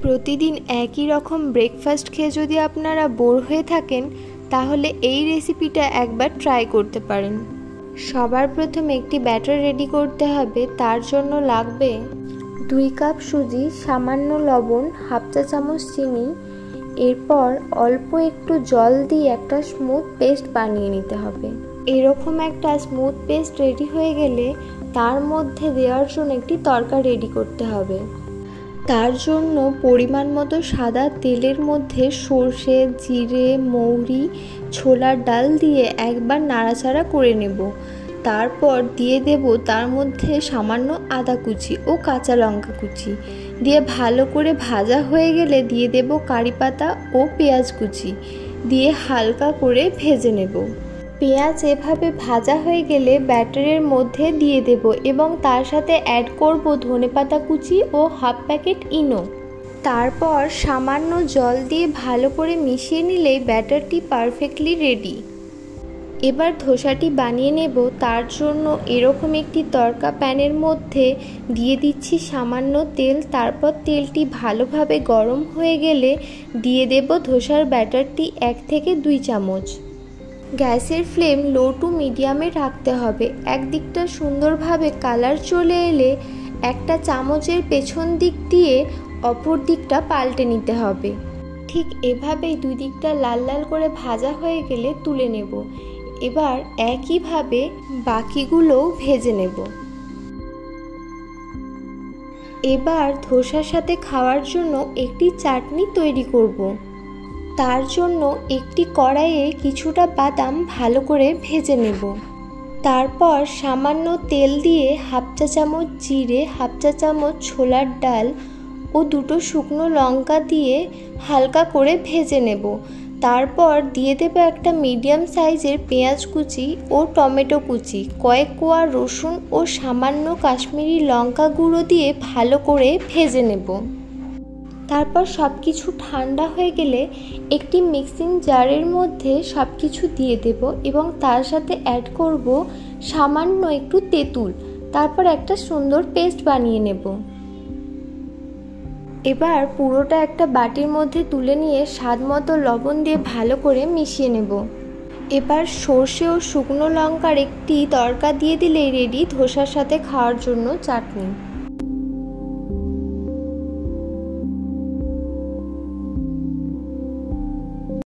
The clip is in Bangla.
প্রতিদিন একই রকম ব্রেকফাস্ট খেয়ে যদি আপনারা বোর হয়ে থাকেন তাহলে এই রেসিপিটা একবার ট্রাই করতে পারেন। সবার প্রথমে একটি ব্যাটার রেডি করতে হবে। তার জন্য লাগবে 2 কাপ সুজি, সামান্য লবণ, হাফ চা চামচ চিনি। এরপর অল্প একটু জল দিয়ে একটা স্মুথ পেস্ট বানিয়ে নিতে হবে। এরকম একটা স্মুথ পেস্ট রেডি হয়ে গেলে তার মধ্যে দেওয়ার জন্য একটি তড়কা রেডি করতে হবে। তার জন্য পরিমাণ মতো সাদা তেলের মধ্যে সর্ষে, জিরে, মৌরি, ছোলার ডাল দিয়ে একবার নাড়াচাড়া করে নেব। তারপর দিয়ে দেব তার মধ্যে সামান্য আদা কুচি ও কাঁচা লঙ্কা কুচি দিয়ে ভালো করে ভাজা হয়ে গেলে দিয়ে দেব কারি পাতা ও পেঁয়াজ কুচি দিয়ে হালকা করে ভেজে নেব। পেঁয়াজ এভাবে ভাজা হয়ে গেলে ব্যাটারের মধ্যে দিয়ে দেব এবং তার সাথে অ্যাড করব ধনেপাতা কুচি ও হাফ প্যাকেট ইনো। তারপর সামান্য জল দিয়ে ভালো করে মিশিয়ে নিলেই ব্যাটারটি পারফেক্টলি রেডি। এবার ধোসাটি বানিয়ে নেব। তার জন্য এরকম একটি তড়কা প্যানের মধ্যে দিয়ে দিচ্ছি সামান্য তেল। তারপর তেলটি ভালোভাবে গরম হয়ে গেলে দিয়ে দেব ধোসার ব্যাটারটি 1 থেকে 2 চামচ। গ্যাসের ফ্লেম লো টু মিডিয়ামে রাখতে হবে। একদিকটা সুন্দরভাবে কালার চলে এলে একটা চামচের পেছন দিক দিয়ে অপর দিকটা পাল্টে নিতে হবে। ঠিক এভাবেই 2 দিকটা লাল লাল করে ভাজা হয়ে গেলে তুলে নেব। এবার একইভাবে বাকিগুলোও ভেজে নেব। এবার ধোসার সাথে খাওয়ার জন্য একটি চাটনি তৈরি করব। তার জন্য একটি কড়াইয়ে কিছুটা বাদাম ভালো করে ভেজে নেব। তারপর সামান্য তেল দিয়ে হাফ চা চামচ জিরে, হাফ চা চামচ ছোলার ডাল ও 2টো শুকনো লঙ্কা দিয়ে হালকা করে ভেজে নেব। তারপর দিয়ে দেব একটা মিডিয়াম সাইজের পেঁয়াজ কুচি ও টমেটো কুচি, কয়েক কোয়া রসুন ও সামান্য কাশ্মীরি লঙ্কা গুঁড়ো দিয়ে ভালো করে ভেজে নেব। তারপর সব কিছু ঠান্ডা হয়ে গেলে একটি মিক্সিং জারের মধ্যে সব কিছু দিয়ে দেব এবং তার সাথে অ্যাড করব সামান্য একটু তেঁতুল। তারপর একটা সুন্দর পেস্ট বানিয়ে নেব। এবার পুরোটা একটা বাটির মধ্যে তুলে নিয়ে স্বাদ মতো লবণ দিয়ে ভালো করে মিশিয়ে নেব। এবার সর্ষে ও শুকনো লঙ্কার একটি তড়কা দিয়ে দিলেই রেডি ধোসার সাথে খাওয়ার জন্য চাটনি।